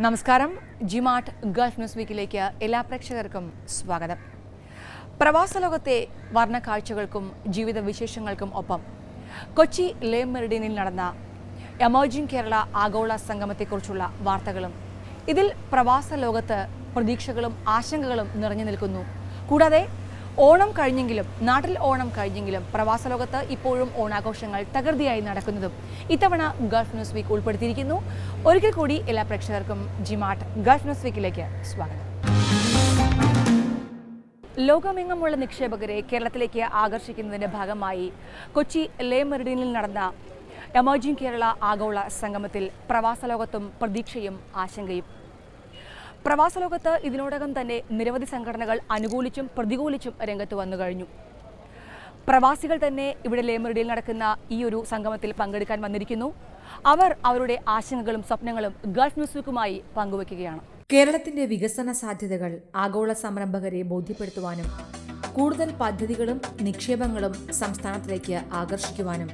നമസ്കാരം. G-Mart Gulf news വീക്കിലേക്ക് എല്ലാ പ്രേക്ഷകർക്കും സ്വാഗതം. പ്രവാസ ലോകത്തെ വർണ്ണ കാഴ്ചകൾക്കും ജീവിത വിശേഷങ്ങൾക്കും ഒപ്പം കൊച്ചി ലേ മെറിഡിയനിൽ നടന്ന എമർജിംഗ് കേരള ആഗോള സംഗമത്തെക്കുറിച്ചുള്ള വാർത്തകളും ഇതിൽ പ്രവാസ ലോകത്ത് പ്രതീക്ഷകളും ആശങ്കകളും നിറഞ്ഞു നിൽക്കുന്നു. കൂടാതെ ഓണം കഴിഞ്ഞെങ്കിലും നാട്ടിൽ ഓണം കഴിഞ്ഞെങ്കിലും പ്രവാസ ലോകത്ത് ഇപ്പോഴും ഓണാഘോഷങ്ങൾ തകൃതിയായി നടക്കുന്നതും ഇത്തവണ ഗൾഫ് ന്യൂസ് വീക്ക് ഉൾപ്പെടുത്തിയിരിക്കുന്നു. ഒരിക്കൽ കൂടി എല്ലാ പ്രേക്ഷകർക്കും ജിമാർട്ട് ഗൾഫ് ന്യൂസ് വീക്കിലേക്ക് സ്വാഗതം. ലോകമെങ്ങുമുള്ള നിക്ഷേപകരെ കേരളത്തിലേക്ക് ആകർഷിക്കുന്നതിന്റെ ഭാഗമായി കൊച്ചി ലേ മെറിഡിയനിൽ നടന്ന എമർജിംഗ് കേരള ആഗോള സംഗമത്തിൽ പ്രവാസ ലോകത്തും പ്രതീക്ഷയും ആശങ്കയും. പ്രവാസ ലോകത്ത് ഇതിനോടകം തന്നെ നിരവധി സംഘടനകൾ അനുകൂലിച്ചും പ്രതികൂലിച്ചും രംഗത്ത് വന്നു കഴിഞ്ഞു. പ്രവാസികൾ തന്നെ ഇവിടെ ലേ മെറിഡിയനിൽ നടക്കുന്ന ഈ ഒരു സംഗമത്തിൽ പങ്കെടുക്കാൻ വന്നിരിക്കുന്നു. അവർ അവരുടെ ആശങ്കകളും സ്വപ്നങ്ങളും ഗൾഫ് ന്യൂസ് വീക്കുമായി പങ്കുവയ്ക്കുകയാണ്. കേരളത്തിന്റെ വികസന സാധ്യതകൾ ആഗോള സംരംഭകരെ ബോധ്യപ്പെടുത്തുവാനും കൂടുതൽ പദ്ധതികളും നിക്ഷേപങ്ങളും സംസ്ഥാനത്തിലേക്ക് ആകർഷിക്കുവാനും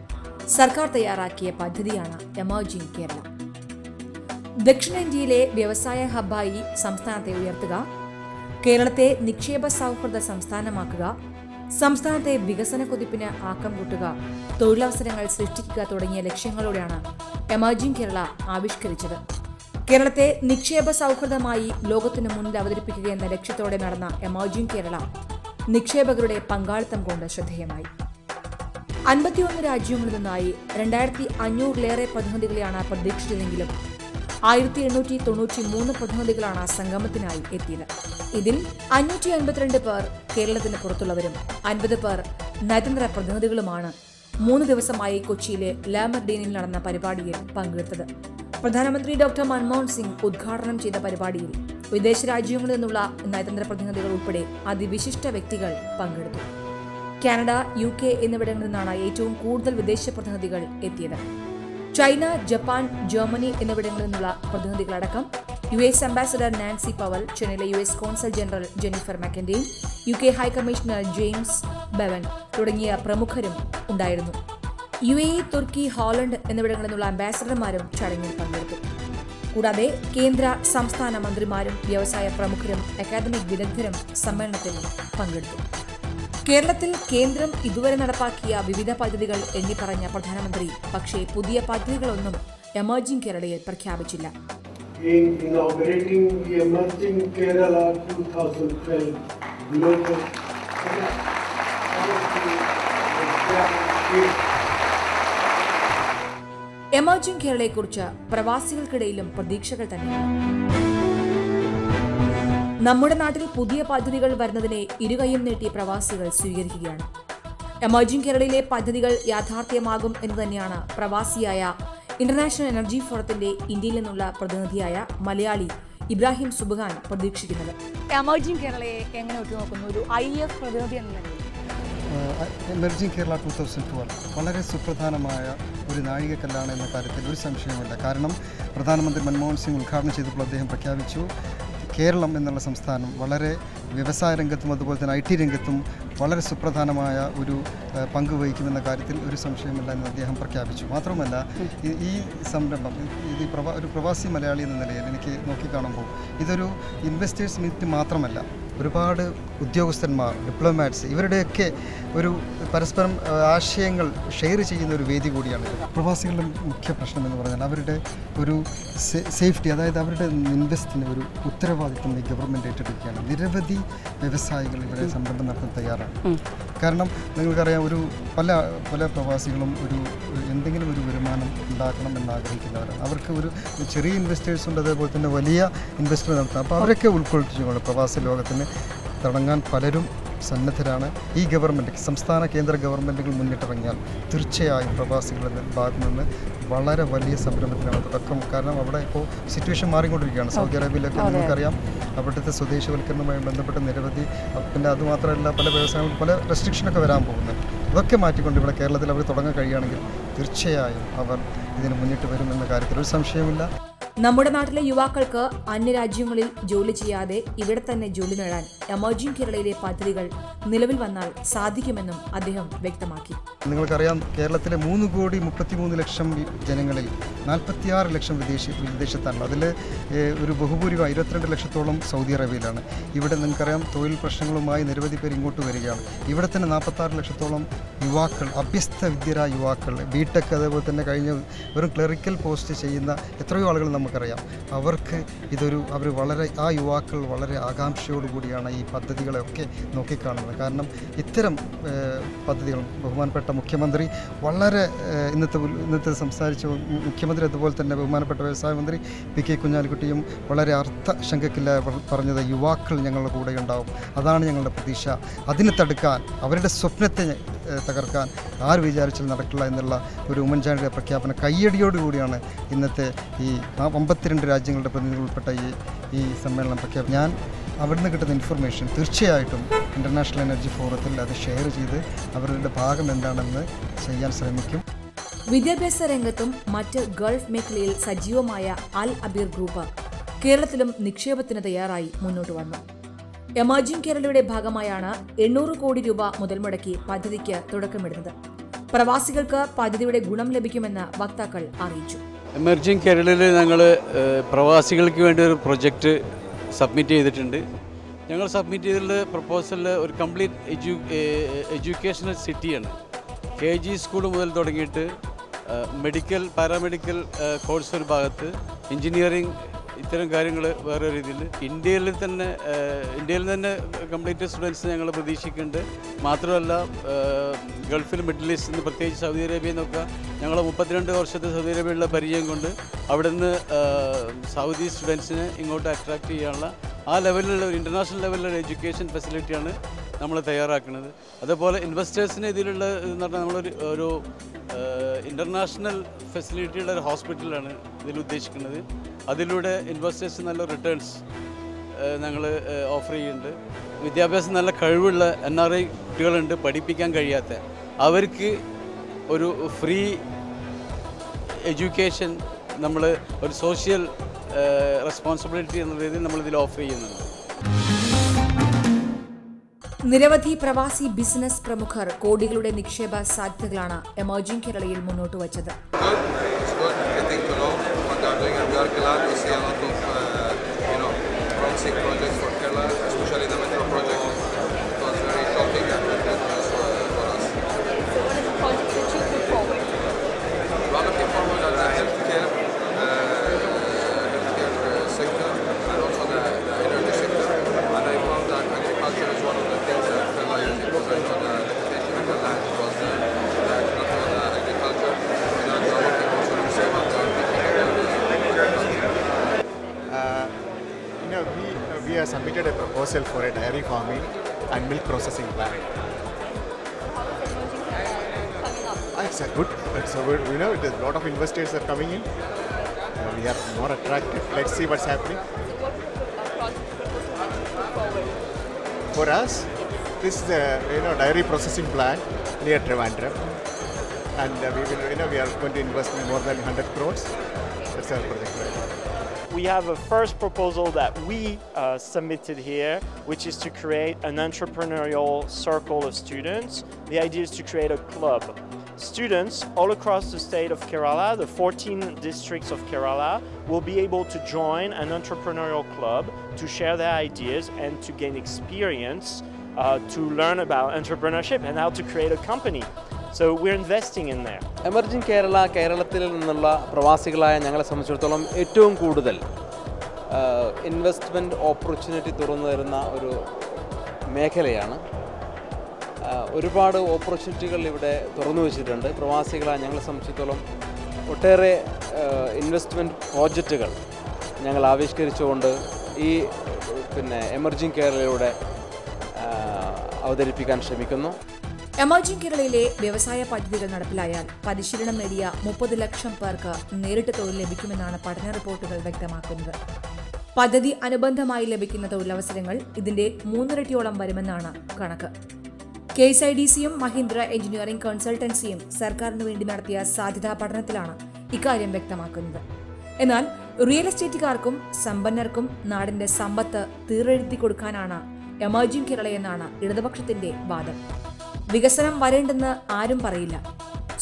സർക്കാർ തയ്യാറാക്കിയ പദ്ധതിയാണ് എമർജിംഗ് കേരള. ദക്ഷിണേന്ത്യയിലെ വ്യവസായ ഹബ്ബായി സംസ്ഥാനത്തെ ഉയർത്തുക, കേരളത്തെ നിക്ഷേപ സൗഹൃദ സംസ്ഥാനമാക്കുക, സംസ്ഥാനത്തെ വികസന കുതിപ്പിന് ആക്കം കൂട്ടുക, തൊഴിലവസരങ്ങൾ സൃഷ്ടിക്കുക തുടങ്ങിയ ലക്ഷ്യങ്ങളോടെയാണ് എമർജിംഗ് കേരള ആവിഷ്കരിച്ചത്. കേരളത്തെ നിക്ഷേപ സൗഹൃദമായി ലോകത്തിനു മുന്നിൽ അവതരിപ്പിക്കുക എന്ന ലക്ഷ്യത്തോടെ നടന്ന എമർജിംഗ് കേരള നിക്ഷേപകരുടെ പങ്കാളിത്തം കൊണ്ട് ശ്രദ്ധേയമായി. 51 രാജ്യങ്ങളിൽ നിന്നായി 2500-ലേറെ പ്രതിനിധികളെയാണ് പ്രതീക്ഷിച്ചതെങ്കിലും 1893 പ്രതിനിധികളാണ് സംഗമത്തിനായി എത്തിയത്. ഇതിൽ 552 പേർ കേരളത്തിന് പുറത്തുള്ളവരും 50 പേർ നയതന്ത്ര പ്രതിനിധികളുമാണ് 3 ദിവസമായി കൊച്ചിയിലെ ലേ മെറിഡിയനിൽ നടന്ന പരിപാടിയിൽ പങ്കെടുത്തത്. പ്രധാനമന്ത്രി ഡോക്ടർ മൻമോഹൻ സിംഗ് ഉദ്ഘാടനം ചെയ്ത പരിപാടിയിൽ വിദേശ രാജ്യങ്ങളിൽ നിന്നുള്ള നയതന്ത്ര പ്രതിനിധികൾ ഉൾപ്പെടെ അതിവിശിഷ്ട വ്യക്തികൾ പങ്കെടുത്തു. കാനഡ, UK എന്നിവിടങ്ങളിൽ നിന്നാണ് ഏറ്റവും കൂടുതൽ വിദേശ പ്രതിനിധികൾ എത്തിയത്. ചൈന, ജപ്പാൻ, ജർമ്മനി എന്നിവിടങ്ങളിൽ നിന്നുള്ള പ്രതിനിധികളടക്കം US അംബാസഡർ നാൻസി പവൽ, ചെന്നൈയിലെ US consul general Jennifer McIntyre, UK high commissioner James Bevan തുടങ്ങിയ പ്രമുഖരും ഉണ്ടായിരുന്നു. UAE, തുർക്കി, ഹോളണ്ട് എന്നിവിടങ്ങളിൽ നിന്നുള്ള അംബാസഡർമാരും ചടങ്ങിൽ പങ്കെടുത്തു. കൂടാതെ കേന്ദ്ര സംസ്ഥാന മന്ത്രിമാരും വ്യവസായ പ്രമുഖരും അക്കാദമിക് വിദഗ്ധരും സമ്മേളനത്തിൽ പങ്കെടുത്തു. കേരളത്തിൽ കേന്ദ്രം ഇതുവരെ നടപ്പാക്കിയ വിവിധ പദ്ധതികൾ എണ്ണിപ്പറഞ്ഞ പ്രധാനമന്ത്രി പക്ഷേ പുതിയ പദ്ധതികളൊന്നും എമർജിംഗ് കേരളയിൽ പ്രഖ്യാപിച്ചില്ല. എമർജിംഗ് കേരളയെക്കുറിച്ച് പ്രവാസികൾക്കിടയിലും പ്രതീക്ഷകൾ തന്നെയാണ്. നമ്മുടെ നാട്ടിൽ പുതിയ പദ്ധതികൾ വരുന്നതിനെ ഇരുകൈയും നീട്ടി പ്രവാസികൾ സ്വീകരിക്കുകയാണ്. എമർജിംഗ് കേരളയിലെ പദ്ധതികൾ യാഥാർത്ഥ്യമാകും എന്ന് തന്നെയാണ് പ്രവാസിയായ ഇന്റർനാഷണൽ എനർജി ഫോറത്തിന്റെ ഇന്ത്യയിൽ നിന്നുള്ള പ്രതിനിധിയായ മലയാളി ഇബ്രാഹിം സുബ്ഹാൻ പ്രതീക്ഷിക്കുന്നത്. എമർജിംഗ് കേരളയെ എങ്ങനെ ഒറ്റുനോക്കുന്നു ഒരു IF പ്രതിനിധി എന്ന നിലയിൽ? എമർജിംഗ് കേരള 2012 വളരെ സുപ്രധാനമായ ഒരു നാഴികക്കല്ലാണ് എന്ന കാര്യത്തിൽ ഒരു സംശയമില്ല. കാരണം പ്രധാനമന്ത്രി മൻമോഹൻ സിംഗ് ഉദ്ഘാടനം ചെയ്തപ്പോൾ അദ്ദേഹം പ്രഖ്യാപിച്ചു കേരളം എന്നുള്ള സംസ്ഥാനം വളരെ വ്യവസായ രംഗത്തും അതുപോലെ തന്നെ IT രംഗത്തും വളരെ സുപ്രധാനമായ ഒരു പങ്ക് വഹിക്കുമെന്ന കാര്യത്തിൽ ഒരു സംശയമില്ല എന്ന് അദ്ദേഹം പ്രഖ്യാപിച്ചു. മാത്രമല്ല ഈ സംരംഭം ഒരു പ്രവാസി മലയാളി എന്ന നിലയിൽ എനിക്ക് നോക്കിക്കാണുമ്പോൾ ഇതൊരു ഇൻവെസ്റ്റേഴ്സ് മീറ്റ് മാത്രമല്ല, ഒരുപാട് ഉദ്യോഗസ്ഥന്മാർ, ഡിപ്ലോമാറ്റ്സ് ഇവരുടെയൊക്കെ ഒരു പരസ്പരം ആശയങ്ങൾ ഷെയർ ചെയ്യുന്ന ഒരു വേദി കൂടിയാണ്. പ്രവാസികളുടെ മുഖ്യ പ്രശ്നം എന്ന് പറഞ്ഞാൽ അവരുടെ ഒരു സേഫ്റ്റി, അതായത് അവരുടെ ഇൻവെസ്റ്റിന് ഒരു ഉത്തരവാദിത്വം ഈ ഗവൺമെൻറ് ഏറ്റെടുക്കുകയാണ്. നിരവധി വ്യവസായികൾ ഇവിടെ സംരംഭം നടത്താൻ തയ്യാറാണ്. കാരണം നിങ്ങൾക്കറിയാം, പല പ്രവാസികളും എന്തെങ്കിലും ഒരു വരുമാനം ഉണ്ടാക്കണം എന്നാഗ്രഹിക്കുന്നവരാണ്. അവർക്ക് ഒരു ചെറിയ ഇൻവെസ്റ്റേഴ്സ് ഉണ്ട്, അതേപോലെ തന്നെ വലിയ ഇൻവെസ്റ്റ്മെൻറ്റ് നടത്താം. അപ്പോൾ അവരൊക്കെ ഉൾക്കൊള്ളിച്ചുകൊണ്ട് പ്രവാസി ലോകത്തിന് തുടങ്ങാൻ പലരും സന്നദ്ധരാണ്. ഈ ഗവൺമെൻറ്, സംസ്ഥാന കേന്ദ്ര ഗവൺമെൻറ്റുകൾ മുന്നിട്ടിറങ്ങിയാൽ തീർച്ചയായും പ്രവാസികളുടെ ഭാഗത്തു നിന്ന് വളരെ വലിയ സംരംഭത്തിനാണ് തുടക്കം. കാരണം അവിടെ ഇപ്പോൾ സിറ്റുവേഷൻ മാറിക്കൊണ്ടിരിക്കുകയാണ്. സൗദി അറേബ്യയിലൊക്കെ നമുക്കറിയാം, അവിടുത്തെ സ്വദേശവൽക്കരണവുമായി ബന്ധപ്പെട്ട് നിരവധി, പിന്നെ അതുമാത്രമല്ല പല വ്യവസായങ്ങളും പല റെസ്ട്രിക്ഷനൊക്കെ വരാൻ പോകുന്നത്. അതൊക്കെ മാറ്റിക്കൊണ്ട് ഇവിടെ കേരളത്തിൽ അവർ തുടങ്ങാൻ കഴിയുകയാണെങ്കിൽ തീർച്ചയായും അവർ ഇതിന് മുന്നിട്ട് വരുമെന്ന കാര്യത്തിൽ ഒരു സംശയമില്ല. നമ്മുടെ നാട്ടിലെ യുവാക്കൾക്ക് അന്യരാജ്യങ്ങളിൽ ജോലി ചെയ്യാതെ ഇവിടെ തന്നെ ജോലി നേടാൻ എമർജിംഗ് കേരളയിലെ പദ്ധതികൾ നിലവിൽ വന്നാൽ സാധിക്കുമെന്നും അദ്ദേഹം വ്യക്തമാക്കി. നിങ്ങൾക്കറിയാം, കേരളത്തിലെ 3,33,00,000 ജനങ്ങളിൽ 46 ലക്ഷം വിദേശത്താണ്. അതിൽ ഒരു ബഹുഭൂരിഭാഗം 22 ലക്ഷത്തോളം സൗദി അറേബ്യയിലാണ്. ഇവിടെ നിങ്ങൾക്കറിയാം, തൊഴിൽ പ്രശ്നങ്ങളുമായി നിരവധി പേർ ഇങ്ങോട്ട് വരികയാണ്. ഇവിടെ തന്നെ 46 ലക്ഷത്തോളം യുവാക്കൾ, അഭ്യസ്ത വിദ്യരായ യുവാക്കൾ, ബിടെക്, അതേപോലെ തന്നെ കഴിഞ്ഞ വെറും ക്ലറിക്കൽ പോസ്റ്റ് ചെയ്യുന്ന എത്രയോ ആളുകൾ നമുക്കറിയാം. അവർക്ക് ആ യുവാക്കൾ വളരെ ആകാംക്ഷയോടുകൂടിയാണ് ഈ പദ്ധതികളെയൊക്കെ നോക്കിക്കാണുന്നത്. കാരണം ഇത്തരം പദ്ധതികൾ ബഹുമാനപ്പെട്ട മുഖ്യമന്ത്രി വളരെ ഇന്നത്തെ സംസാരിച്ച മുഖ്യമന്ത്രി, അതുപോലെ തന്നെ ബഹുമാനപ്പെട്ട വ്യവസായ മന്ത്രി പി കെ കുഞ്ഞാലിക്കുട്ടിയും വളരെ അർത്ഥശങ്കക്കില്ലാതെ പറഞ്ഞത് യുവാക്കൾ ഞങ്ങളുടെ കൂടെ ഉണ്ടാവും. അതാണ് ഞങ്ങളുടെ പ്രതീക്ഷ. അതിനെ തടുക്കാൻ, അവരുടെ സ്വപ്നത്തെ തകർക്കാൻ ആര് വിചാരിച്ചാൽ നടക്കില്ല എന്നുള്ള ഒരു ഉമ്മൻചാണ്ടിയുടെ പ്രഖ്യാപനം കയ്യടിയോടുകൂടിയാണ് ഇന്നത്തെ ഈ 52 രാജ്യങ്ങളുടെ പ്രതിനിധികൾ ഉൾപ്പെട്ട ഈ സമ്മേളനം പ്രഖ്യാപനം. ഞാൻ അവിടുന്ന് കിട്ടുന്ന ഇൻഫർമേഷൻ തീർച്ചയായിട്ടും ഇൻ്റർനാഷണൽ എനർജി ഫോറത്തിൽ അത് ഷെയർ ചെയ്ത് അവരുടെ ഭാഗം എന്താണെന്ന് ചെയ്യാൻ ശ്രമിക്കും. വിദ്യാഭ്യാസ രംഗത്തും മറ്റ് ഗൾഫ് മേഖലയിൽ സജീവമായ അൽ അബീർ ഗ്രൂപ്പ് കേരളത്തിലും നിക്ഷേപത്തിന് തയ്യാറായി മുന്നോട്ട് വന്നു. എമർജിംഗ് കേരളയുടെ ഭാഗമായാണ് 800 കോടി രൂപ മുതൽ മുടക്കി പദ്ധതിക്ക് തുടക്കമിടുന്നത്. പ്രവാസികൾക്ക് പദ്ധതിയുടെ ഗുണം ലഭിക്കുമെന്ന് വക്താക്കൾ അറിയിച്ചു. എമർജിംഗ് കേരളയിൽ ഞങ്ങൾ പ്രവാസികൾക്ക് വേണ്ടി ഒരു പ്രൊജക്റ്റ് സബ്മിറ്റ് ചെയ്തിട്ടുണ്ട്. ഞങ്ങൾ സബ്മിറ്റ് ചെയ്തിട്ടുള്ള പ്രപ്പോസലിൽ ഒരു കംപ്ലീറ്റ് എഡ്യൂക്കേഷണൽ സിറ്റിയാണ്. KG സ്കൂൾ മുതൽ തുടങ്ങിയിട്ട് മെഡിക്കൽ, പാരാമെഡിക്കൽ കോഴ്സ് ഒരു ഭാഗത്ത്, എൻജിനീയറിംഗ്, ഇത്തരം കാര്യങ്ങൾ വേറെ രീതിയിൽ ഇന്ത്യയിൽ തന്നെ കംപ്ലീറ്റ് സ്റ്റുഡൻസ് ഞങ്ങൾ പ്രതീക്ഷിക്കുന്നുണ്ട്. മാത്രമല്ല ഗൾഫിൽ, മിഡിൽ ഈസ്റ്റിൽ നിന്ന്, പ്രത്യേകിച്ച് സൗദി അറേബ്യയിൽ നിന്നൊക്കെ ഞങ്ങൾ 32 വർഷത്തെ സൗദി അറേബ്യയിലുള്ള പരിചയം കൊണ്ട് അവിടുന്ന് സൗദി സ്റ്റുഡൻസിനെ ഇങ്ങോട്ട് അട്രാക്റ്റ് ചെയ്യാനുള്ള ആ ലെവലിലുള്ള ഒരു ഇൻ്റർനാഷണൽ ലെവലിലുള്ള എഡ്യൂക്കേഷൻ ഫെസിലിറ്റിയാണ് നമ്മൾ തയ്യാറാക്കുന്നത്. അതുപോലെ ഇൻവെസ്റ്റേഴ്സിന് ഇതിലുള്ള എന്ന് പറഞ്ഞാൽ നമ്മളൊരു ഇൻ്റർനാഷണൽ ഫെസിലിറ്റിയുള്ള ഒരു ഹോസ്പിറ്റലാണ് ഇതിൽ ഉദ്ദേശിക്കുന്നത്. അതിലൂടെ ഇൻവെസ്റ്റേഴ്സ് നല്ല റിട്ടേൺസ് ഞങ്ങൾ ഓഫർ ചെയ്യുന്നുണ്ട്. വിദ്യാഭ്യാസം നല്ല കഴിവുള്ള NRI കുട്ടികളുണ്ട്, പഠിപ്പിക്കാൻ കഴിയാത്ത അവർക്ക് ഒരു ഫ്രീ എഡ്യൂക്കേഷൻ നമ്മൾ ഒരു സോഷ്യൽ റെസ്പോൺസിബിലിറ്റി എന്ന രീതിയിൽ നമ്മളിതിൽ ഓഫർ ചെയ്യുന്നുണ്ട്. നിരവധി പ്രവാസി ബിസിനസ് പ്രമുഖർ കോടികളുടെ നിക്ഷേപ സാധ്യതകളാണ് എമർജിംഗ് കേരളയിൽ മുന്നോട്ട് വച്ചത്. We have submitted a proposal for a dairy farming and milk processing plant. It's a good. We know there's a lot of investors are coming in. We are more attractive. Let's see what's happening. For us, this is a dairy processing plant near Trivandrum, and we are going to invest more than 100 crores. That's our project. We have a first proposal that we submitted here, which is to create an entrepreneurial circle of students. The idea is to create a club. Students all across the state of Kerala, the 14 districts of Kerala, will be able to join an entrepreneurial club to share their ideas and to gain experience to learn about entrepreneurship and how to create a company. So we're investing in there. Emerging കേരളത്തിൽ നിന്നുള്ള പ്രവാസികളായ ഞങ്ങളെ സംബന്ധിച്ചിടത്തോളം ഏറ്റവും കൂടുതൽ investment opportunity തുറന്നു തരുന്ന ഒരു മേഖലയാണ്. ഒരുപാട് ഓപ്പർച്യൂണിറ്റികൾ ഇവിടെ തുറന്നു വെച്ചിട്ടുണ്ട്. പ്രവാസികളായ ഞങ്ങളെ സംബന്ധിച്ചിടത്തോളം ഒട്ടേറെ ഇൻവെസ്റ്റ്മെൻറ്റ് പ്രോജക്റ്റുകൾ ഞങ്ങൾ ആവിഷ്കരിച്ചുകൊണ്ട് ഈ എമർജിംഗ് കേരളയിലൂടെ അവതരിപ്പിക്കാൻ ശ്രമിക്കുന്നു. എമർജിംഗ് കേരളയിലെ വ്യവസായ പദ്ധതികൾ നടപ്പിലായാൽ പരിശീലനം നേടിയ 30 ലക്ഷം പേർക്ക് നേരിട്ട് തൊഴിൽ ലഭിക്കുമെന്നാണ് പഠന റിപ്പോർട്ടുകൾ വ്യക്തമാക്കുന്നത്. പദ്ധതി അനുബന്ധമായി ലഭിക്കുന്ന തൊഴിലവസരങ്ങൾ ഇതിന്റെ 3 ഇരട്ടിയോളം വരുമെന്നാണ് കണക്ക്. KSIDCയും മഹീന്ദ്ര എഞ്ചിനീയറിംഗ് കൺസൾട്ടൻസിയും സർക്കാരിനു വേണ്ടി നടത്തിയ സാധ്യതാ പഠനത്തിലാണ് ഇക്കാര്യം വ്യക്തമാക്കുന്നത്. എന്നാൽ റിയൽ എസ്റ്റേറ്റുകാർക്കും സമ്പന്നർക്കും നാടിന്റെ സമ്പത്ത് തീരെഴുതി കൊടുക്കാനാണ് എമർജിംഗ് കേരള എന്നാണ് ഇടതുപക്ഷത്തിന്റെ വാദം. വികസനം വരേണ്ടെന്ന് ആരും പറയില്ല.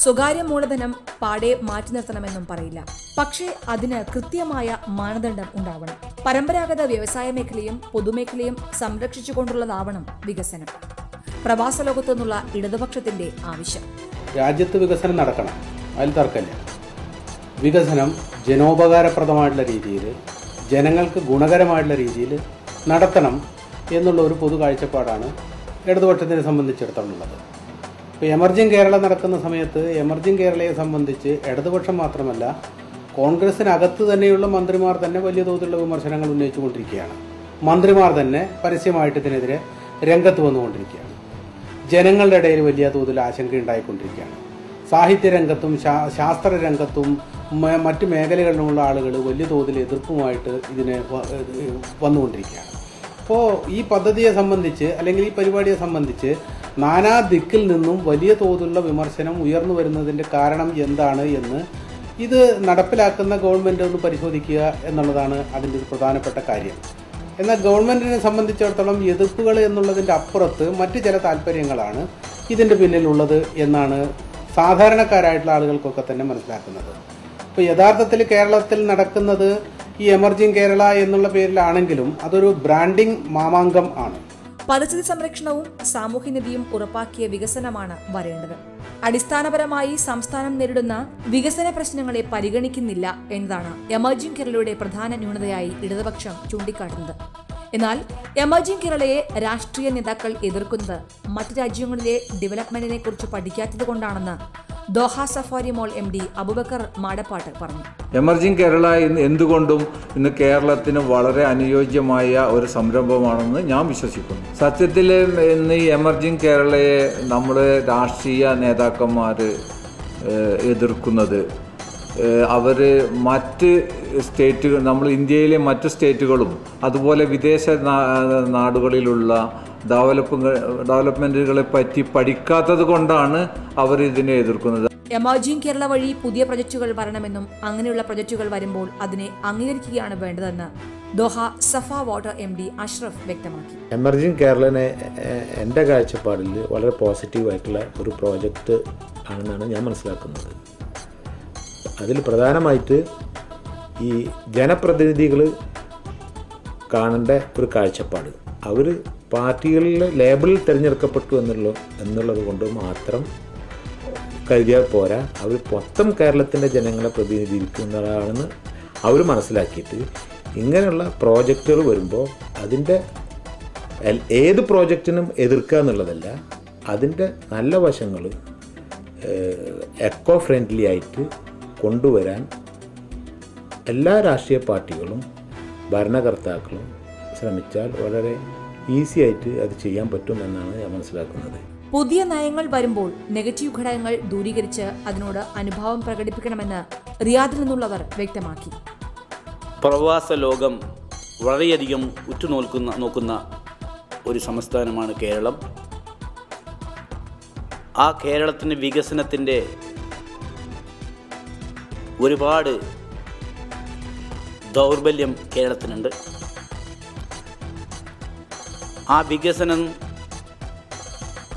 സ്വകാര്യ മൂലധനം പാടെ മാറ്റി നിർത്തണമെന്നും പറയില്ല. പക്ഷേ അതിന് കൃത്യമായ മാനദണ്ഡം ഉണ്ടാവണം. പരമ്പരാഗത വ്യവസായ മേഖലയും പൊതുമേഖലയും സംരക്ഷിച്ചുകൊണ്ടുള്ളതാവണം വികസനം. പ്രവാസ ലോകത്തു നിന്നുള്ള ഇടതുപക്ഷത്തിന്റെ ആവശ്യം. രാജ്യത്ത് വികസനം നടക്കണം, അതിൽ തർക്കമില്ല. വികസനം ജനോപകാരപ്രദമായിട്ടുള്ള രീതിയിൽ, ജനങ്ങൾക്ക് ഗുണകരമായിട്ടുള്ള രീതിയിൽ നടത്തണം എന്നുള്ള ഒരു പൊതു കാഴ്ചപ്പാടാണ് ഇടതുപക്ഷത്തിനെ സംബന്ധിച്ചിടത്തോളം ഉള്ളത്. ഇപ്പോൾ എമർജിംഗ് കേരള നടക്കുന്ന സമയത്ത് എമർജിംഗ് കേരളയെ സംബന്ധിച്ച് ഇടതുപക്ഷം മാത്രമല്ല, കോൺഗ്രസിനകത്ത് തന്നെയുള്ള മന്ത്രിമാർ തന്നെ വലിയ തോതിലുള്ള വിമർശനങ്ങൾ ഉന്നയിച്ചുകൊണ്ടിരിക്കുകയാണ്. മന്ത്രിമാർ തന്നെ പരസ്യമായിട്ട് ഇതിനെതിരെ രംഗത്ത് വന്നുകൊണ്ടിരിക്കുകയാണ്. ജനങ്ങളുടെ ഇടയിൽ വലിയ തോതിൽ ആശങ്കയുണ്ടായിക്കൊണ്ടിരിക്കുകയാണ്. സാഹിത്യരംഗത്തും ശാസ്ത്രരംഗത്തും മറ്റ് മേഖലകളിലുമുള്ള ആളുകൾ വലിയ തോതിൽ എതിർപ്പുമായിട്ട് ഇതിനെ വന്നുകൊണ്ടിരിക്കുകയാണ്. അപ്പോൾ ഈ പദ്ധതിയെ സംബന്ധിച്ച് അല്ലെങ്കിൽ ഈ പരിപാടിയെ സംബന്ധിച്ച് നാനാ ദിക്കിൽ നിന്നും വലിയ തോതിലുള്ള വിമർശനം ഉയർന്നു വരുന്നതിൻ്റെ കാരണം എന്താണ് എന്ന് ഇത് നടപ്പിലാക്കുന്ന ഗവൺമെൻറ് ഒന്ന് പരിശോധിക്കുക എന്നുള്ളതാണ് അതിൻ്റെ ഒരു പ്രധാനപ്പെട്ട കാര്യം. എന്നാൽ ഗവൺമെൻറ്റിനെ സംബന്ധിച്ചിടത്തോളം എതിർപ്പുകൾ എന്നുള്ളതിൻ്റെ അപ്പുറത്ത് മറ്റ് ചില താല്പര്യങ്ങളാണ് ഇതിൻ്റെ പിന്നിലുള്ളത് എന്നാണ് സാധാരണക്കാരായിട്ടുള്ള ആളുകൾക്കൊക്കെ തന്നെ മനസ്സിലാക്കുന്നത്. ഇപ്പോൾ യഥാർത്ഥത്തിൽ കേരളത്തിൽ നടക്കുന്നത് ഈ എമർജിംഗ് കേരള എന്നുള്ള പേരിലാണെങ്കിലും അതൊരു ബ്രാൻഡിംഗ് മാമാങ്കം ആണ്. പരിസ്ഥിതി സംരക്ഷണവും സാമൂഹ്യനീതിയും ഉറപ്പാക്കിയ വികസനമാണ് വരേണ്ടത്. അടിസ്ഥാനപരമായി സംസ്ഥാനം നേരിടുന്ന വികസന പ്രശ്നങ്ങളെ പരിഗണിക്കുന്നില്ല എന്നതാണ് എമർജിംഗ് കേരളയുടെ പ്രധാന ന്യൂനതയായി ഇടതുപക്ഷം ചൂണ്ടിക്കാട്ടുന്നത്. എന്നാൽ എമർജിംഗ് കേരളയെ രാഷ്ട്രീയ നേതാക്കൾ എതിർക്കുന്നത് മറ്റ് രാജ്യങ്ങളിലെ ഡെവലപ്മെന്റിനെ കുറിച്ച് പഠിക്കാത്തത് കൊണ്ടാണെന്ന് ദോഹ സഫാരി മോൾ MD അബൂബക്കർ മാടപ്പാട്ട് പറഞ്ഞു. എമർജിംഗ് കേരള എന്തുകൊണ്ടും ഇന്ന് കേരളത്തിന് വളരെ അനുയോജ്യമായ ഒരു സംരംഭമാണെന്ന് ഞാൻ വിശ്വസിക്കുന്നു. സത്യത്തിൽ ഇന്ന് ഈ എമർജിംഗ് കേരളയെ നമ്മൾ രാഷ്ട്രീയ നേതാക്കന്മാർ എതിർക്കുന്നത് അവർ മറ്റ് സ്റ്റേറ്റുകൾ, നമ്മൾ ഇന്ത്യയിലെ മറ്റ് സ്റ്റേറ്റുകളും അതുപോലെ വിദേശ നാടുകളിലുള്ള ഡെവലപ്മെൻറ്റുകളെ പറ്റി പഠിക്കാത്തത് കൊണ്ടാണ് അവർ ഇതിനെ എതിർക്കുന്നത്. എമർജിംഗ് കേരള വഴി പുതിയ പ്രൊജക്റ്റുകൾ വരണമെന്നും അങ്ങനെയുള്ള പ്രൊജക്റ്റുകൾ വരുമ്പോൾ അതിനെ അംഗീകരിക്കുകയാണ് വേണ്ടതെന്ന് ദോഹ സഫ വാട്ടർ MD അഷ്റഫ് വ്യക്തമാക്കി. എമർജിംഗ് കേരളനെ എൻ്റെ കാഴ്ചപ്പാടിൽ വളരെ പോസിറ്റീവായിട്ടുള്ള ഒരു പ്രോജക്റ്റ് ആണെന്നാണ് ഞാൻ മനസ്സിലാക്കുന്നത്. അതിൽ പ്രധാനമായിട്ട് ഈ ജനപ്രതിനിധികൾ കാണേണ്ട ഒരു കാഴ്ചപ്പാട്, അവർ പാർട്ടികളിലെ ലേബിളിൽ തിരഞ്ഞെടുക്കപ്പെട്ടു എന്നുള്ളത് കൊണ്ട് മാത്രം കരുതിയാൽ പോരാ, അവർ മൊത്തം കേരളത്തിൻ്റെ ജനങ്ങളെ പ്രതിനിധീകരിക്കുന്നതാണെന്ന് അവർ മനസ്സിലാക്കിയിട്ട് ഇങ്ങനെയുള്ള പ്രോജക്റ്റുകൾ വരുമ്പോൾ അതിൻ്റെ ഏത് പ്രോജക്റ്റിനും എതിർക്കുക എന്നുള്ളതല്ല, അതിൻ്റെ നല്ല വശങ്ങൾ എക്കോ ഫ്രണ്ട്ലി ആയിട്ട് കൊണ്ടുവരാൻ എല്ലാ രാഷ്ട്രീയ പാർട്ടികളും ഭരണകർത്താക്കളും ശ്രമിച്ചാൽ വളരെ ഈസി ആയിട്ട് അത് ചെയ്യാൻ പറ്റുമെന്നാണ് ഞാൻ മനസ്സിലാക്കുന്നത്. പുതിയ നയങ്ങൾ വരുമ്പോൾ നെഗറ്റീവ് ഘടകങ്ങൾ ദൂരീകരിച്ച് അതിനോട് അനുഭാവം പ്രകടിപ്പിക്കണമെന്ന് റിയാദിൽ നിന്നുള്ളവർ വ്യക്തമാക്കി. പ്രവാസ ലോകം വളരെയധികം നോക്കുന്ന ഒരു സംസ്ഥാനമാണ് കേരളം. ആ കേരളത്തിൻ്റെ വികസനത്തിൻ്റെ ഒരുപാട് ദൗർബല്യം കേരളത്തിനുണ്ട്. ആ വികസനം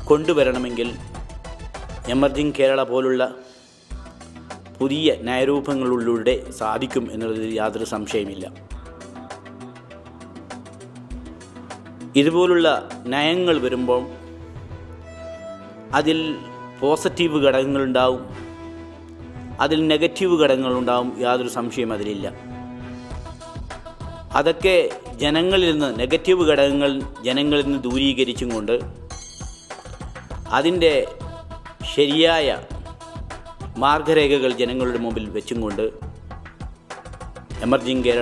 കൊണ്ടുവരണമെങ്കിൽ എമർജിംഗ് കേരള പോലുള്ള പുതിയ നയരൂപങ്ങളിലൂടെ സാധിക്കും എന്നുള്ളതിൽ യാതൊരു സംശയമില്ല. ഇതുപോലുള്ള നയങ്ങൾ വരുമ്പോൾ അതിൽ പോസിറ്റീവ് ഘടകങ്ങളുണ്ടാവും, അതിൽ നെഗറ്റീവ് ഘടകങ്ങളുണ്ടാവും, യാതൊരു സംശയം അതിലില്ല. അതൊക്കെ നെഗറ്റീവ് ഘടകങ്ങൾ ജനങ്ങളിൽ നിന്ന് ദൂരീകരിച്ചും കൊണ്ട് അതിൻ്റെ ശരിയായ മാർഗരേഖകൾ ജനങ്ങളുടെ മുമ്പിൽ വെച്ചും കൊണ്ട് എമർജിംഗ്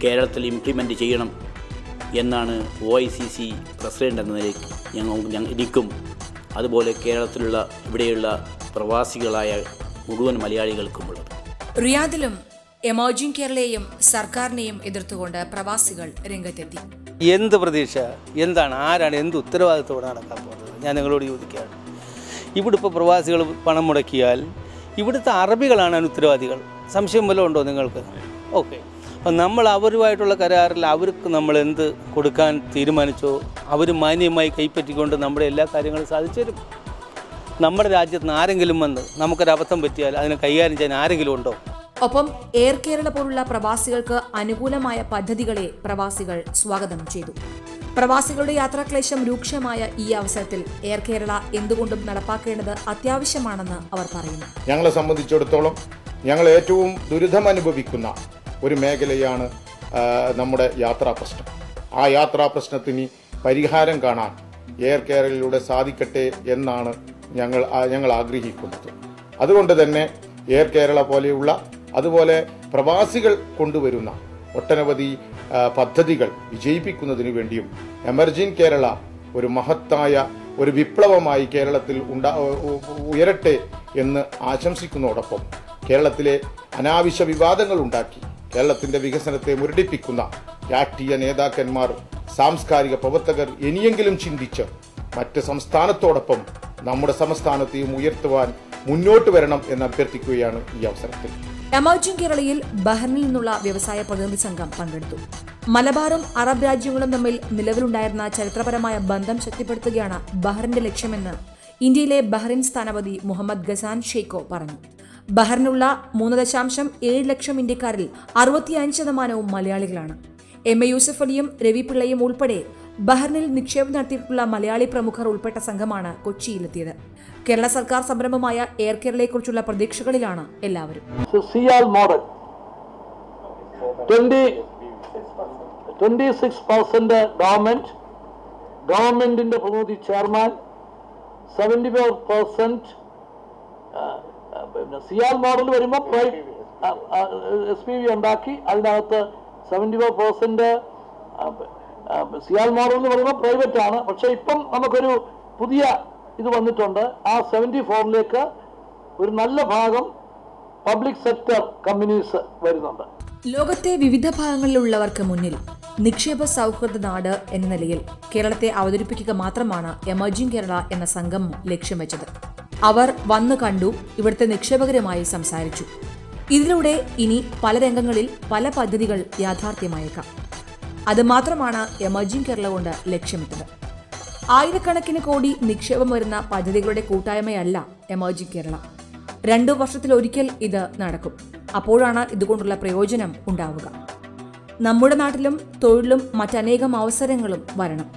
കേരളത്തിൽ ഇംപ്ലിമെൻ്റ് ചെയ്യണം എന്നാണ് OICC പ്രസിഡൻ്റ് എന്ന നിലയ്ക്ക് എനിക്കും അതുപോലെ കേരളത്തിലുള്ള ഇവിടെയുള്ള പ്രവാസികളായ മുഴുവൻ മലയാളികൾക്കുമുള്ളത്. റിയാദിലും എമർജിംഗ് കേരളയെയും സർക്കാരിനെയും എതിർത്തുകൊണ്ട് പ്രവാസികൾ രംഗത്തെത്തി. എന്ത് പ്രതീക്ഷ, എന്താണ്, ആരാണ്, എന്ത് ഉത്തരവാദിത്തത്തോടെ നടക്കാൻ പോകുന്നത്? ഞാൻ നിങ്ങളോട് ചോദിക്കുകയാണ്. ഇവിടെ ഇപ്പോൾ പ്രവാസികൾ പണം മുടക്കിയാൽ ഇവിടുത്തെ അറബികളാണ് അതിന് ഉത്തരവാദികൾ. സംശയം വല്ലതും ഉണ്ടോ നിങ്ങൾക്ക്? ഓക്കെ, അപ്പം നമ്മൾ അവരുമായിട്ടുള്ള കരാറിൽ അവർക്ക് നമ്മൾ എന്ത് കൊടുക്കാൻ തീരുമാനിച്ചോ അവർ മാന്യമായി കൈപ്പറ്റിക്കൊണ്ട് നമ്മുടെ എല്ലാ കാര്യങ്ങളും സാധിച്ചു തരും. നമ്മുടെ രാജ്യത്ത് നിന്ന് ആരെങ്കിലും വന്ന് നമുക്കൊരബദ്ധം പറ്റിയാൽ അതിനെ കൈകാര്യം ചെയ്യാൻ ആരെങ്കിലും ഉണ്ടോ? ഒപ്പം എയർ കേരള പോലുള്ള പ്രവാസികൾക്ക് അനുകൂലമായ പദ്ധതികളെ പ്രവാസികൾ സ്വാഗതം ചെയ്തു. പ്രവാസികളുടെ യാത്രാക്ലേശം രൂക്ഷമായ ഈ അവസരത്തിൽ എയർ കേരള എന്തുകൊണ്ടും നടപ്പാക്കേണ്ടത് അത്യാവശ്യമാണെന്ന് അവർ പറയുന്നു. ഞങ്ങളെ സംബന്ധിച്ചിടത്തോളം ഞങ്ങൾ ഏറ്റവും ദുരിതമനുഭവിക്കുന്ന ഒരു മേഖലയാണ് നമ്മുടെ യാത്രാ പ്രശ്നം. ആ യാത്രാ പ്രശ്നത്തിന് പരിഹാരം കാണാൻ എയർ കേരളയിലൂടെ സാധിക്കട്ടെ എന്നാണ് ഞങ്ങൾ ആഗ്രഹിക്കുന്നത്. അതുകൊണ്ട് തന്നെ എയർ കേരള പോലെയുള്ള അതുപോലെ പ്രവാസികൾ കൊണ്ടുവരുന്ന ഒട്ടനവധി പദ്ധതികൾ വിജയിപ്പിക്കുന്നതിന് വേണ്ടിയും എമർജിംഗ് കേരള ഒരു മഹത്തായ ഒരു വിപ്ലവമായി കേരളത്തിൽ ഉയരട്ടെ എന്ന് ആശംസിക്കുന്നതോടൊപ്പം കേരളത്തിലെ അനാവശ്യ വിവാദങ്ങൾ ഉണ്ടാക്കി കേരളത്തിന്റെ വികസനത്തെ മുരടിപ്പിക്കുന്ന രാഷ്ട്രീയ നേതാക്കന്മാർ, സാംസ്കാരിക പ്രവർത്തകർ ഇനിയെങ്കിലും ചിന്തിച്ച് മറ്റ് സംസ്ഥാനത്തോടൊപ്പം നമ്മുടെ സംസ്ഥാനത്തെയും ഉയർത്തുവാൻ മുന്നോട്ട് വരണം എന്ന് അഭ്യർത്ഥിക്കുകയാണ് ഈ അവസരത്തിൽ. എമർജിംഗ് കേരളയിൽ ബഹ്റിനിൽ നിന്നുള്ള വ്യവസായ പ്രതിനിധി സംഘം പങ്കെടുത്തു. മലബാറും അറബ് രാജ്യങ്ങളും തമ്മിൽ നിലവിലുണ്ടായിരുന്ന ചരിത്രപരമായ ബന്ധം ശക്തിപ്പെടുത്തുകയാണ് ബഹ്റിന്റെ ലക്ഷ്യമെന്ന് ഇന്ത്യയിലെ ബഹ്റിൻ സ്ഥാനപതി മുഹമ്മദ് ഗസാൻ ഷെയ്ഖോ പറഞ്ഞു. ബഹ്റിനുള്ള 3.7 ലക്ഷം ഇന്ത്യക്കാരിൽ 65% മലയാളികളാണ്. MA യൂസഫ് അലിയും രവി പിള്ളയും ഉൾപ്പെടെ ബഹ്റിനിൽ നിക്ഷേപം നടത്തിയിട്ടുള്ള മലയാളി പ്രമുഖർ ഉൾപ്പെട്ട സംഘമാണ് കൊച്ചിയിലെത്തിയത്. കേരള സർക്കാർ സംരംഭമായ എയർ കേരളയെക്കുറിച്ചുള്ള പ്രതീക്ഷകളിലാണ് എല്ലാവരും. സിയാൽ മോഡൽ 26% ഗവൺമെന്റിന്റെ പ്രതിനിധി ചെയർമാൻ, 74% സിയാൽ മോഡൽ വരുമ്പോൾ SPV ഉണ്ടാക്കി അതിനകത്ത് 74% സിയാൽ മോഡൽ എന്ന് പറയുമ്പോൾ പ്രൈവറ്റ് ആണ്. പക്ഷെ ഇപ്പം നമുക്കൊരു പുതിയ ഇത് വന്നിട്ടുണ്ട്. ആ 74ലേക്ക് ഒരു നല്ല ഭാഗം പബ്ലിക് സെക്ടർ കമ്പനീസ് വരുന്നുണ്ട്. ലോകത്തെ വിവിധ ഭാഗങ്ങളിലുള്ളവർക്ക് മുന്നിൽ നിക്ഷേപ സൗഹൃദ നാട് എന്ന നിലയിൽ കേരളത്തെ അവതരിപ്പിക്കുക മാത്രമാണ് എമർജിംഗ് കേരള എന്ന സംഘം ലക്ഷ്യം വെച്ചത്. അവർ വന്നു കണ്ടു, ഇവിടുത്തെ നിക്ഷേപകരുമായി സംസാരിച്ചു. ഇതിലൂടെ ഇനി പല രംഗങ്ങളിൽ പല പദ്ധതികൾ യാഥാർത്ഥ്യമായേക്കാം. അതുമാത്രമാണ് എമർജിംഗ് കേരള കൊണ്ട് ലക്ഷ്യമിട്ടത്. ആയിരക്കണക്കിന് കോടി നിക്ഷേപം വരുന്ന പദ്ധതികളുടെ കൂട്ടായ്മയല്ല എമർജിംഗ് കേരള. 2 വർഷത്തിലൊരിക്കൽ ഇത് നടക്കും. അപ്പോഴാണ് ഇതുകൊണ്ടുള്ള പ്രയോജനം ഉണ്ടാവുക. നമ്മുടെ നാട്ടിലും തൊഴിലും മറ്റനേകം അവസരങ്ങളും വരണം.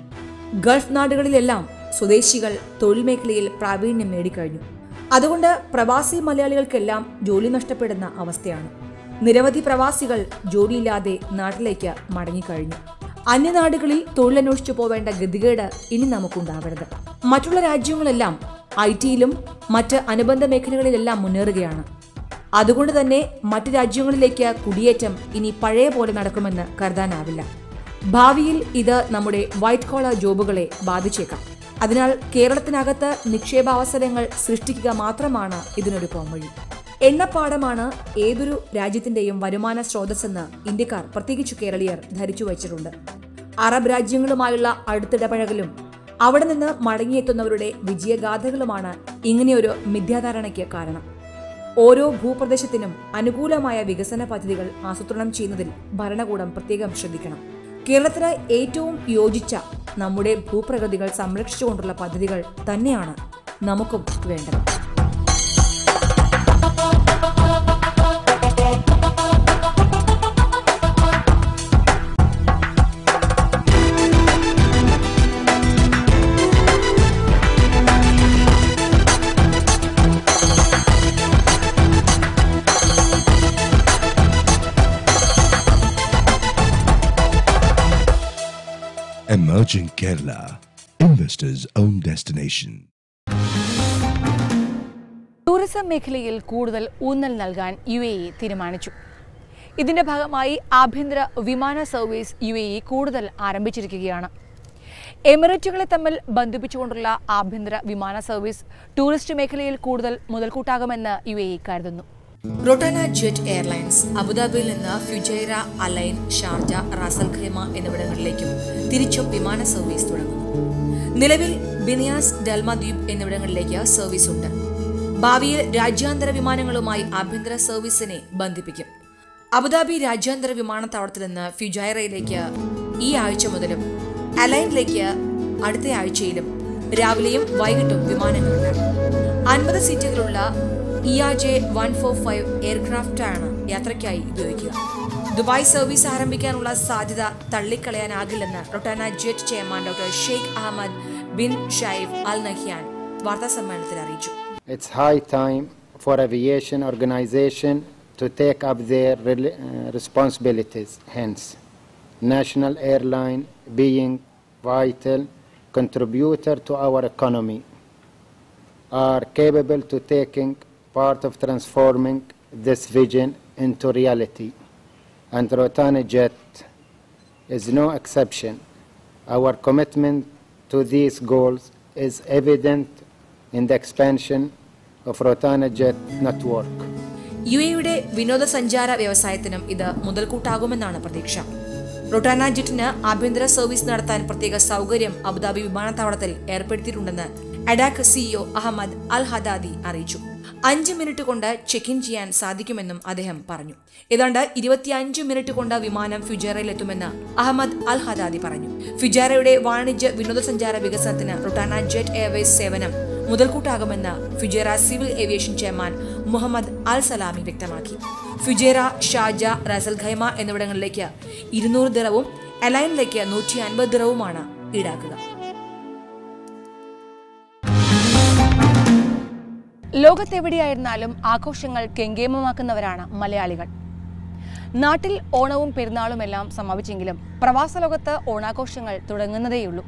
ഗൾഫ് നാടുകളിലെല്ലാം സ്വദേശികൾ തൊഴിൽ മേഖലയിൽ പ്രാവീണ്യം നേടിക്കഴിഞ്ഞു. അതുകൊണ്ട് പ്രവാസി മലയാളികൾക്കെല്ലാം ജോലി നഷ്ടപ്പെടുന്ന അവസ്ഥയാണ്. നിരവധി പ്രവാസികൾ ജോലിയില്ലാതെ നാട്ടിലേക്ക് മടങ്ങിക്കഴിഞ്ഞു. അന്യനാടുകളിൽ തൊഴിലന്വേഷിച്ചു പോവേണ്ട ഗതികേട് ഇനി നമുക്കുണ്ടാവരുത്. മറ്റുള്ള രാജ്യങ്ങളെല്ലാം IT-യിലും മറ്റ് അനുബന്ധ മേഖലകളിലെല്ലാം മുന്നേറുകയാണ്. അതുകൊണ്ട് തന്നെ മറ്റ് രാജ്യങ്ങളിലേക്ക് കുടിയേറ്റം ഇനി പഴയ പോലെ നടക്കുമെന്ന് കരുതാനാവില്ല. ഭാവിയിൽ ഇത് നമ്മുടെ വൈറ്റ് കോളർ ജോബുകളെ ബാധിച്ചേക്കാം. അതിനാൽ കേരളത്തിനകത്ത് നിക്ഷേപാവസരങ്ങൾ സൃഷ്ടിക്കുക മാത്രമാണ് ഇതിനൊരു പോംവഴി. എണ്ണപ്പാടമാണ് ഏതൊരു രാജ്യത്തിന്റെയും വരുമാന സ്രോതസ്സെന്ന് ഇന്ത്യക്കാർ, പ്രത്യേകിച്ചു കേരളീയർ, ധരിച്ചു വച്ചിട്ടുണ്ട്. അറബ് രാജ്യങ്ങളുമായുള്ള അടുത്തിടപഴകലും അവിടെ നിന്ന് മടങ്ങിയെത്തുന്നവരുടെ വിജയഗാഥകളുമാണ് ഇങ്ങനെയൊരു മിഥ്യാധാരണയ്ക്ക് കാരണം. ഓരോ ഭൂപ്രദേശത്തിനും അനുകൂലമായ വികസന പദ്ധതികൾ ആസൂത്രണം ചെയ്യുന്നതിൽ ഭരണകൂടം പ്രത്യേകം ശ്രദ്ധിക്കണം. കേരളത്തിന് ഏറ്റവും യോജിച്ച നമ്മുടെ ഭൂപ്രകൃതികൾ സംരക്ഷിച്ചുകൊണ്ടുള്ള പദ്ധതികൾ തന്നെയാണ് നമുക്കും വേണ്ടത്. Emerging Kerala, investors' own destination. Tourism മേഖലയിൽ കൂടുതൽ ഊന്നൽ നൽകാൻ UAE തീരുമാനിച്ചു. ഇതിന്റെ ഭാഗമായി ആഭ്യന്തര വിമാന സർവീസ് UAE കൂടുതൽ ആരംഭിച്ചിരിക്കുകയാണ്. എമിറേറ്റുകളെ തമ്മിൽ ബന്ധിപ്പിച്ചുകൊണ്ടുള്ള ആഭ്യന്തര വിമാന സർവീസ് ടൂറിസ്റ്റ് മേഖലയിൽ കൂടുതൽ മുതൽക്കൂട്ടാകുമെന്ന് UAE കരുതുന്നു. റൊട്ടാന ജെറ്റ് എയർലൈൻസ് അബുദാബിയിൽ നിന്ന് Fujairah, Al Ain, Sharjah, Ras al Khaimah എന്നിവിടങ്ങളിലേക്കും തിരിച്ചും വിമാന സർവീസ് തുടങ്ങുന്നു. നിലവിൽ ബിനിയാസ്, ഡൽമ ദ്വീപ് എന്നിവിടങ്ങളിലേക്ക് സർവീസ് ഉണ്ട്. ഭാവിയിൽ രാജ്യാന്തര വിമാനങ്ങളുമായി ആഭ്യന്തര സർവീസിനെ ബന്ധിപ്പിക്കും. അബുദാബി രാജ്യാന്തര വിമാനത്താവളത്തിൽ നിന്ന് ഫുജൈറയിലേക്ക് ഈ ആഴ്ച മുതലും അലൈനിലേക്ക് അടുത്ത ആഴ്ചയിലും രാവിലെയും വൈകിട്ടും വിമാനങ്ങളുണ്ട്. 50 സീറ്റുകളുള്ള ERJ 145 എയർക്രാഫ്റ്റാണ് യാത്രയ്ക്കായി ഉപയോഗിക്കുക. ദുബായ് സർവീസ് ആരംഭിക്കാനുള്ള സാധ്യത തള്ളിക്കളയാനാകില്ലെന്ന് Rotana jet chairman doctor Sheikh Ahmed bin Saif Al Nahyan വാർത്താസമ്മേളനത്തിൽ അറിയിച്ചു. It's high time for aviation organization to take up their responsibilities. Hence, national airline being vital contributor to our economy are capable to taking part of transforming this vision into reality. And Rotana Jet is no exception. Our commitment to these goals is evident in the expansion of Rotana Jet network. UAEയുടെ വിനോദസഞ്ചാര വ്യവസായത്തിനും ഇത് മുതൽക്കൂട്ടാകുമെന്നാണ് പ്രതീക്ഷ. Rotana ജെറ്റിന് ആഭ്യന്തര service നടത്താൻ പ്രത്യേക സൗകര്യം Abu Dhabi വിമാനത്താവളത്തിൽ ഏർപ്പെടുത്തിയിട്ടുണ്ടെന്ന് Adak CEO Ahmed അൽ ഹദാദി അറിയിച്ചു. 5 minute കൊണ്ട് ചെക്ക് ഇൻ ചെയ്യാൻ സാധിക്കുമെന്നും അദ്ദേഹം പറഞ്ഞു. ഏതാണ്ട് 25 മിനിറ്റ് കൊണ്ട് വിമാനം ഫുജൈറയിലെത്തുമെന്ന് അഹമ്മദ് അൽ ഹദാദി പറഞ്ഞു. ഫുജൈറയുടെ വാണിജ്യ വിനോദസഞ്ചാര വികസനത്തിന് റൊട്ടാന ജെറ്റ് എയർവേസ് സേവനം മുതൽക്കൂട്ടാകുമെന്ന് Fujairah civil aviation chairman Mohammed Al Salami വ്യക്തമാക്കി. ഫുജൈറ, ഷാർജ, റാസൽ ഖൈമ എന്നിവിടങ്ങളിലേക്ക് 200 ദിറവും അലൈനിലേക്ക് 150 ദിറവുമാണ് ഈടാക്കുക. ലോകത്തെവിടെയായിരുന്നാലും ആഘോഷങ്ങൾ കെങ്കേമമാക്കുന്നവരാണ് മലയാളികൾ. നാട്ടിൽ ഓണവും പെരുന്നാളുമെല്ലാം സമാപിച്ചെങ്കിലും പ്രവാസ ലോകത്ത് ഓണാഘോഷങ്ങൾ തുടങ്ങുന്നതേയുള്ളൂ.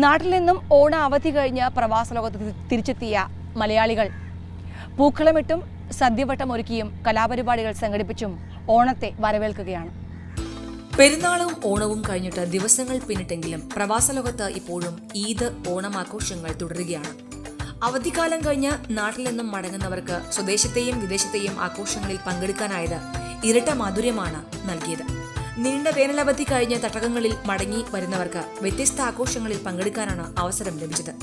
നാട്ടിൽ നിന്നും ഓണ അവധി കഴിഞ്ഞ് പ്രവാസ ലോകത്ത് തിരിച്ചെത്തിയ മലയാളികൾ പൂക്കളമിട്ടും സദ്യവട്ടമൊരുക്കിയും കലാപരിപാടികൾ സംഘടിപ്പിച്ചും ഓണത്തെ വരവേൽക്കുകയാണ്. പെരുന്നാളും ഓണവും കഴിഞ്ഞിട്ട് ദിവസങ്ങൾ പിന്നിട്ടെങ്കിലും പ്രവാസ ലോകത്ത് ഇപ്പോഴും ഈദ് ഓണം ആഘോഷങ്ങൾ തുടരുകയാണ്. അവധിക്കാലം കഴിഞ്ഞ് നാട്ടിൽ നിന്നും മടങ്ങുന്നവർക്ക് സ്വദേശത്തെയും വിദേശത്തെയും ആഘോഷങ്ങളിൽ പങ്കെടുക്കാനായത് ഇരട്ട മാധുര്യമാണ് നൽകിയത്. നീണ്ട വേനലവധി കഴിഞ്ഞ് തട്ടകങ്ങളിൽ മടങ്ങി വരുന്നവർക്ക് വ്യത്യസ്ത ആഘോഷങ്ങളിൽ പങ്കെടുക്കാനാണ് അവസരം ലഭിച്ചത്.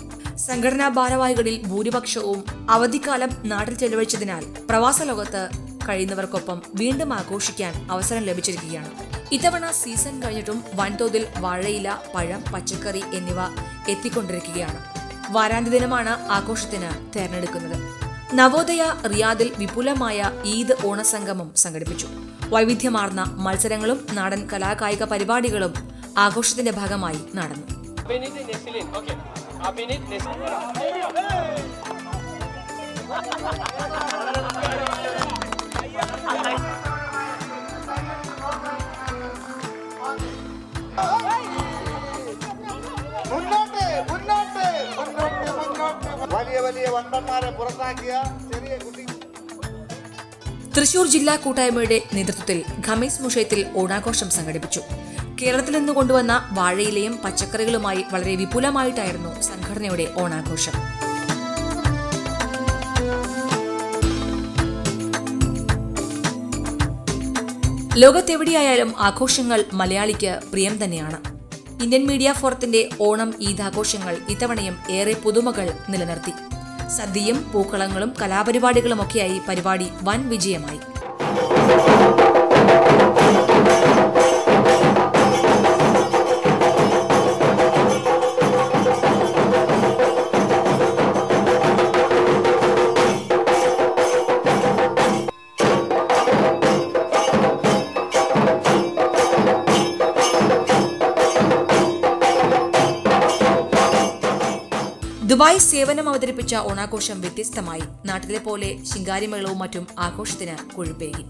സംഘടനാ ഭാരവാഹികളിൽ ഭൂരിപക്ഷവും അവധിക്കാലം നാട്ടിൽ ചെലവഴിച്ചതിനാൽ പ്രവാസ ലോകത്ത് കഴിയുന്നവർക്കൊപ്പം വീണ്ടും ആഘോഷിക്കാൻ അവസരം ലഭിച്ചിരിക്കുകയാണ്. ഇത്തവണ സീസൺ കഴിഞ്ഞിട്ടും വൻതോതിൽ വാഴയില, പഴം, പച്ചക്കറി എന്നിവ എത്തിക്കൊണ്ടിരിക്കുകയാണ്. വാരാന്ത്യ ദിനമാണ് ആഘോഷത്തിന് തെരഞ്ഞെടുക്കുന്നത്. നവോദയ റിയാദിൽ വിപുലമായ ഈദ് ഓണസംഗമം സംഘടിപ്പിച്ചു. വൈവിധ്യമാർന്ന മത്സരങ്ങളും നാടൻ കലാകായിക പരിപാടികളും ആഘോഷത്തിന്റെ ഭാഗമായി നടന്നു. തൃശൂർ ജില്ലാ കൂട്ടായ്മയുടെ നേതൃത്വത്തിൽ ഖമീസ് മുഷയത്തിൽ ഓണാഘോഷം സംഘടിപ്പിച്ചു. കേരളത്തിൽ നിന്ന് കൊണ്ടുവന്ന വാഴയിലയും പച്ചക്കറികളുമായി വളരെ വിപുലമായിട്ടായിരുന്നു സംഘടനയുടെ ഓണാഘോഷം. ലോകത്തെവിടെയായാലും ആഘോഷങ്ങൾ മലയാളിക്ക് പ്രിയം തന്നെയാണ്. ഇന്ത്യൻ മീഡിയ ഫോറത്തിന്റെ ഓണം ഈദ് ആഘോഷങ്ങൾ ഇത്തവണയും ഏറെ പുതുമകൾ നിലനിർത്തി. സദ്യയും പൂക്കളങ്ങളും കലാപരിപാടികളുമൊക്കെയായി പരിപാടി വൻ വിജയമായി. ദുബായ് സേവനം അവതരിപ്പിച്ച ഓണാഘോഷം വ്യത്യസ്തമായി. നാട്ടിലെ പോലെ ശിങ്കാരിമേളവും മറ്റും ആഘോഷത്തിന് കൊഴുപ്പേകി.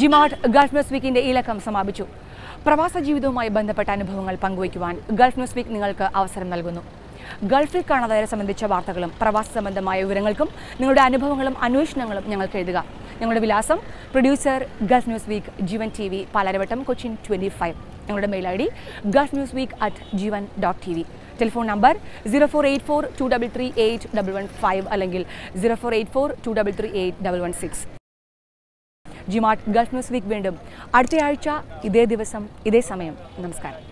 ജിമാർട്ട് ഗൾഫ് ന്യൂസ് വീക്കിന്റെ ഈ ലക്കം സമാപിച്ചു. പ്രവാസ ജീവിതവുമായി ബന്ധപ്പെട്ട അനുഭവങ്ങൾ പങ്കുവയ്ക്കുവാൻ ഗൾഫ് ന്യൂസ് വീക്ക് നിങ്ങൾക്ക് അവസരം നൽകുന്നു. ഗൾഫിൽ കാണാത്തവരെ സംബന്ധിച്ച വാർത്തകളും പ്രവാസ സംബന്ധമായ വിവരങ്ങൾക്കും നിങ്ങളുടെ അനുഭവങ്ങളും അന്വേഷണങ്ങളും ഞങ്ങൾക്ക് എഴുതുക. ഞങ്ങളുടെ വിലാസം പ്രൊഡ്യൂസർ ഗൾഫ് ന്യൂസ് വീക്ക്, ജീവൻ TV, പാലാരിവട്ടം, കൊച്ചിൻ 25. ഞങ്ങളുടെ mail ID gulfnewsweek@g1.tv. Telephone number 0484233815 അല്ലെങ്കിൽ 0484233816. ജിമാർട്ട് ഗൾഫ് ന്യൂസ് വീക്ക് വീണ്ടും അടുത്തയാഴ്ച ഇതേ ദിവസം ഇതേ സമയം. നമസ്കാരം.